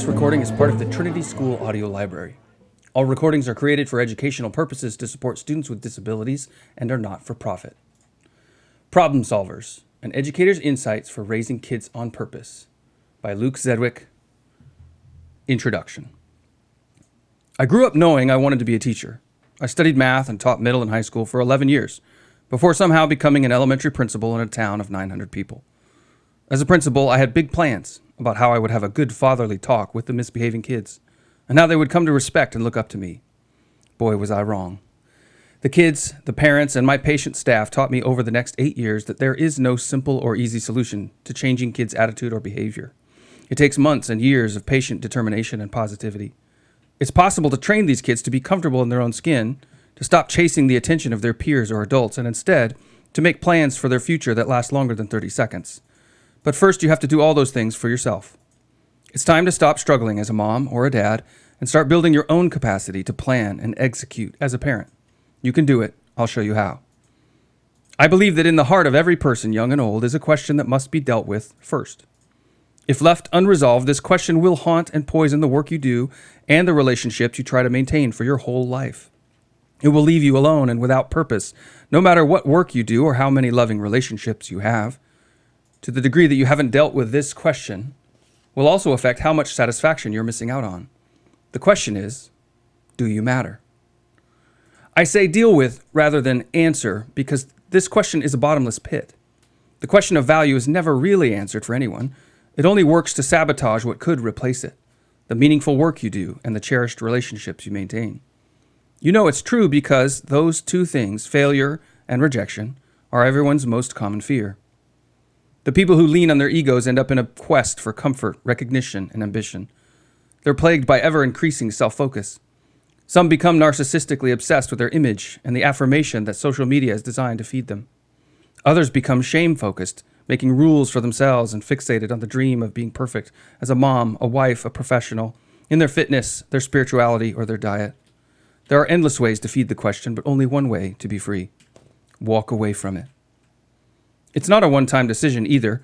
This recording is part of the Trinity School Audio Library. All recordings are created for educational purposes to support students with disabilities and are not for profit. Problem Solvers, an educator's insights for raising kids on purpose, by Luke Zedwick. Introduction. I grew up knowing I wanted to be a teacher. I studied math and taught middle and high school for 11 years, before somehow becoming an elementary principal in a town of 900 people. As a principal, I had big plans about how I would have a good fatherly talk with the misbehaving kids, and how they would come to respect and look up to me. Boy, was I wrong. The kids, the parents, and my patient staff taught me over the next 8 years that there is no simple or easy solution to changing kids' attitude or behavior. It takes months and years of patient determination and positivity. It's possible to train these kids to be comfortable in their own skin, to stop chasing the attention of their peers or adults, and instead to make plans for their future that last longer than 30 seconds. But first, you have to do all those things for yourself. It's time to stop struggling as a mom or a dad and start building your own capacity to plan and execute as a parent. You can do it. I'll show you how. I believe that in the heart of every person, young and old, is a question that must be dealt with first. If left unresolved, this question will haunt and poison the work you do and the relationships you try to maintain for your whole life. It will leave you alone and without purpose, no matter what work you do or how many loving relationships you have. To the degree that you haven't dealt with this question will also affect how much satisfaction you're missing out on. The question is, do you matter? I say deal with rather than answer because this question is a bottomless pit. The question of value is never really answered for anyone. It only works to sabotage what could replace it, the meaningful work you do and the cherished relationships you maintain. You know it's true because those two things, failure and rejection, are everyone's most common fear. The people who lean on their egos end up in a quest for comfort, recognition, and ambition. They're plagued by ever-increasing self-focus. Some become narcissistically obsessed with their image and the affirmation that social media is designed to feed them. Others become shame-focused, making rules for themselves and fixated on the dream of being perfect as a mom, a wife, a professional, in their fitness, their spirituality, or their diet. There are endless ways to feed the question, but only one way to be free. Walk away from it. It's not a one-time decision either.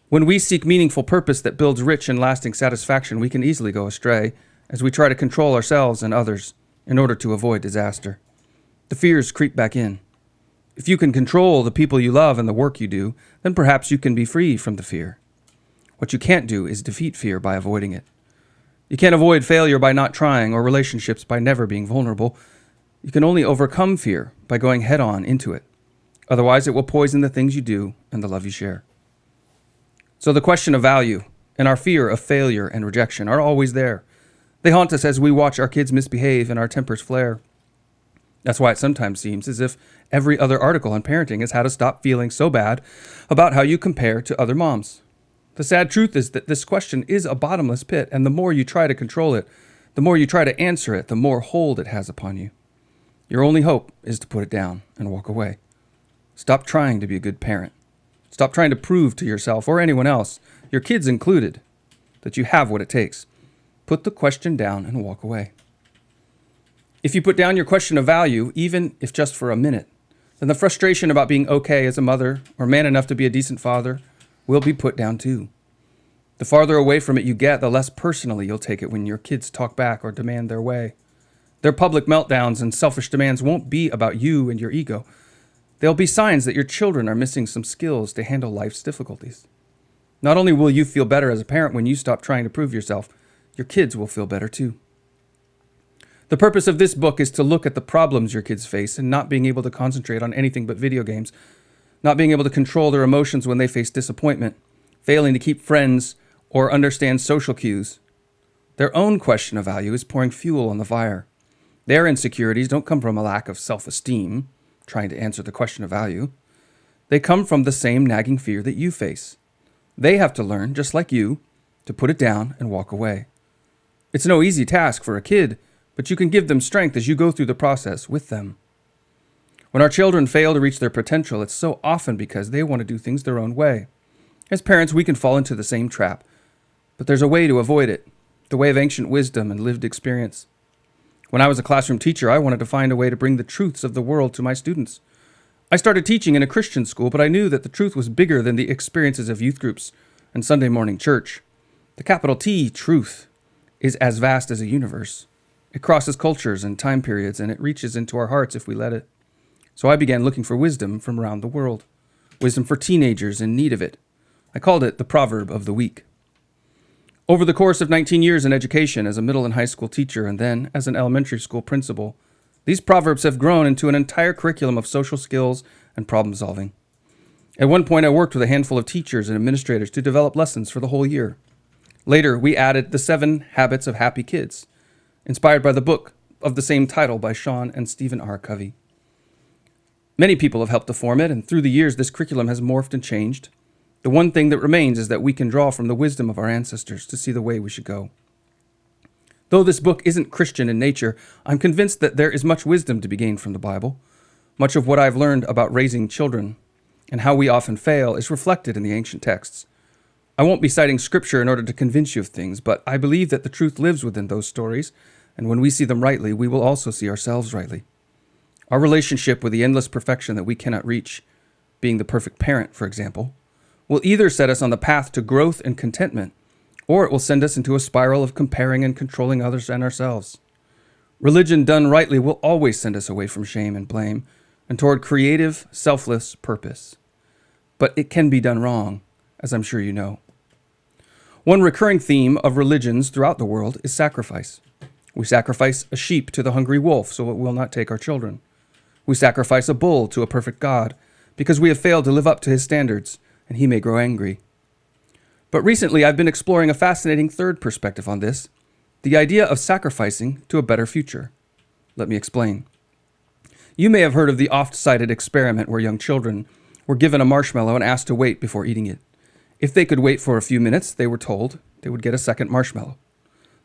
When we seek meaningful purpose that builds rich and lasting satisfaction, we can easily go astray as we try to control ourselves and others in order to avoid disaster. The fears creep back in. If you can control the people you love and the work you do, then perhaps you can be free from the fear. What you can't do is defeat fear by avoiding it. You can't avoid failure by not trying or relationships by never being vulnerable. You can only overcome fear by going head-on into it. Otherwise, it will poison the things you do and the love you share. So the question of value and our fear of failure and rejection are always there. They haunt us as we watch our kids misbehave and our tempers flare. That's why it sometimes seems as if every other article on parenting is how to stop feeling so bad about how you compare to other moms. The sad truth is that this question is a bottomless pit, and the more you try to control it, the more you try to answer it, the more hold it has upon you. Your only hope is to put it down and walk away. Stop trying to be a good parent. Stop trying to prove to yourself or anyone else, your kids included, that you have what it takes. Put the question down and walk away. If you put down your question of value, even if just for a minute, then the frustration about being okay as a mother or man enough to be a decent father will be put down too. The farther away from it you get, the less personally you'll take it when your kids talk back or demand their way. Their public meltdowns and selfish demands won't be about you and your ego. They'll be signs that your children are missing some skills to handle life's difficulties. Not only will you feel better as a parent when you stop trying to prove yourself, your kids will feel better too. The purpose of this book is to look at the problems your kids face and not being able to concentrate on anything but video games, not being able to control their emotions when they face disappointment, failing to keep friends or understand social cues. Their own question of value is pouring fuel on the fire. Their insecurities don't come from a lack of self-esteem, trying to answer the question of value. They come from the same nagging fear that you face. They have to learn, just like you, to put it down and walk away. It's no easy task for a kid, but you can give them strength as you go through the process with them. When our children fail to reach their potential, it's so often because they want to do things their own way. As parents, we can fall into the same trap, but there's a way to avoid it, the way of ancient wisdom and lived experience. When I was a classroom teacher, I wanted to find a way to bring the truths of the world to my students. I started teaching in a Christian school, but I knew that the truth was bigger than the experiences of youth groups and Sunday morning church. The capital T, truth, is as vast as a universe. It crosses cultures and time periods, and it reaches into our hearts if we let it. So I began looking for wisdom from around the world. Wisdom for teenagers in need of it. I called it the Proverb of the Week. Over the course of 19 years in education as a middle and high school teacher and then as an elementary school principal, these proverbs have grown into an entire curriculum of social skills and problem solving. At one point, I worked with a handful of teachers and administrators to develop lessons for the whole year. Later, we added the 7 Habits of Happy Kids, inspired by the book of the same title by Sean and Stephen R. Covey. Many people have helped to form it, and through the years, this curriculum has morphed and changed. The one thing that remains is that we can draw from the wisdom of our ancestors to see the way we should go. Though this book isn't Christian in nature, I'm convinced that there is much wisdom to be gained from the Bible. Much of what I've learned about raising children and how we often fail is reflected in the ancient texts. I won't be citing scripture in order to convince you of things, but I believe that the truth lives within those stories, and when we see them rightly, we will also see ourselves rightly. Our relationship with the endless perfection that we cannot reach, being the perfect parent, for example, will either set us on the path to growth and contentment, or it will send us into a spiral of comparing and controlling others and ourselves. Religion done rightly will always send us away from shame and blame and toward creative, selfless purpose. But it can be done wrong, as I'm sure you know. One recurring theme of religions throughout the world is sacrifice. We sacrifice a sheep to the hungry wolf so it will not take our children. We sacrifice a bull to a perfect God because we have failed to live up to his standards and he may grow angry. But recently I've been exploring a fascinating third perspective on this, the idea of sacrificing to a better future. Let me explain. You may have heard of the oft-cited experiment where young children were given a marshmallow and asked to wait before eating it. If they could wait for a few minutes, they were told they would get a second marshmallow.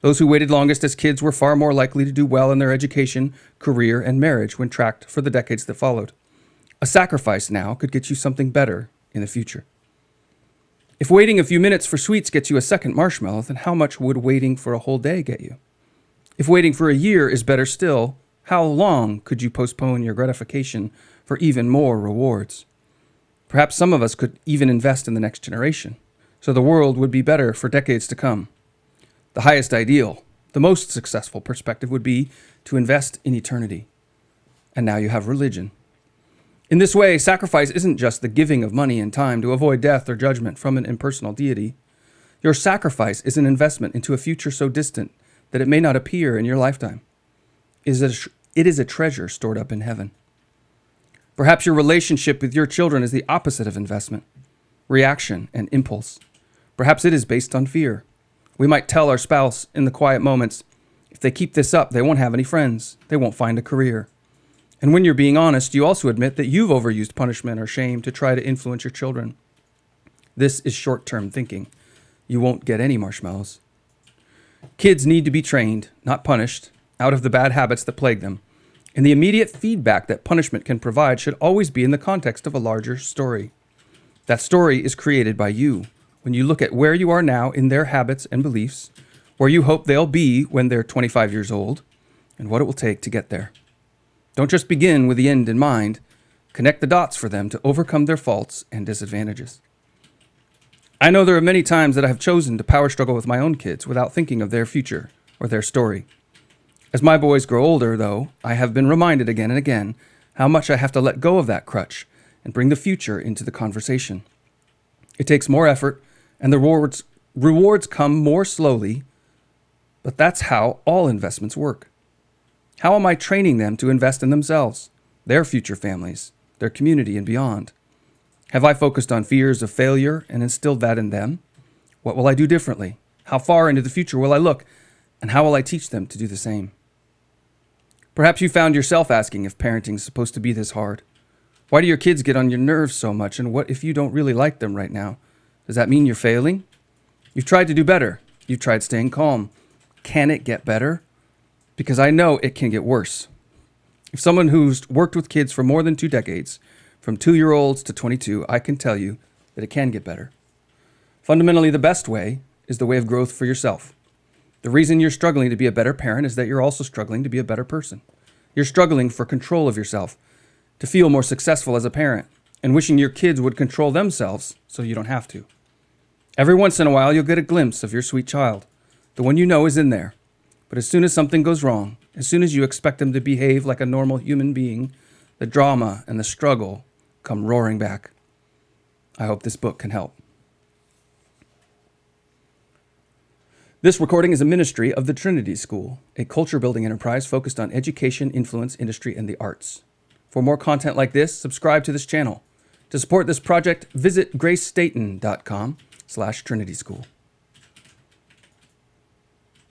Those who waited longest as kids were far more likely to do well in their education, career, and marriage when tracked for the decades that followed. A sacrifice now could get you something better in the future. If waiting a few minutes for sweets gets you a second marshmallow, then how much would waiting for a whole day get you? If waiting for a year is better still, how long could you postpone your gratification for even more rewards? Perhaps some of us could even invest in the next generation, so the world would be better for decades to come. The highest ideal, the most successful perspective would be to invest in eternity. And now you have religion. In this way, sacrifice isn't just the giving of money and time to avoid death or judgment from an impersonal deity. Your sacrifice is an investment into a future so distant that it may not appear in your lifetime. It is a treasure stored up in heaven. Perhaps your relationship with your children is the opposite of investment, reaction, and impulse. Perhaps it is based on fear. We might tell our spouse in the quiet moments, if they keep this up, they won't have any friends. They won't find a career. And when you're being honest, you also admit that you've overused punishment or shame to try to influence your children. This is short-term thinking. You won't get any marshmallows. Kids need to be trained, not punished, out of the bad habits that plague them. And the immediate feedback that punishment can provide should always be in the context of a larger story. That story is created by you when you look at where you are now in their habits and beliefs, where you hope they'll be when they're 25 years old, and what it will take to get there. Don't just begin with the end in mind. Connect the dots for them to overcome their faults and disadvantages. I know there are many times that I have chosen to power struggle with my own kids without thinking of their future or their story. As my boys grow older, though, I have been reminded again and again how much I have to let go of that crutch and bring the future into the conversation. It takes more effort, and the rewards come more slowly, but that's how all investments work. How am I training them to invest in themselves, their future families, their community, and beyond? Have I focused on fears of failure and instilled that in them? What will I do differently? How far into the future will I look? And how will I teach them to do the same? Perhaps you found yourself asking if parenting is supposed to be this hard. Why do your kids get on your nerves so much? And what if you don't really like them right now? Does that mean you're failing? You've tried to do better. You've tried staying calm. Can it get better? Because I know it can get worse. If someone who's worked with kids for more than 2 decades, from 2-year-olds to 22, I can tell you that it can get better. Fundamentally, the best way is the way of growth for yourself. The reason you're struggling to be a better parent is that you're also struggling to be a better person. You're struggling for control of yourself, to feel more successful as a parent, and wishing your kids would control themselves so you don't have to. Every once in a while, you'll get a glimpse of your sweet child. The one you know is in there. But as soon as something goes wrong, as soon as you expect them to behave like a normal human being, the drama and the struggle come roaring back. I hope this book can help. This recording is a ministry of the Trinity School, a culture-building enterprise focused on education, influence, industry, and the arts. For more content like this, subscribe to this channel. To support this project, visit gracestaten.com/Trinity School.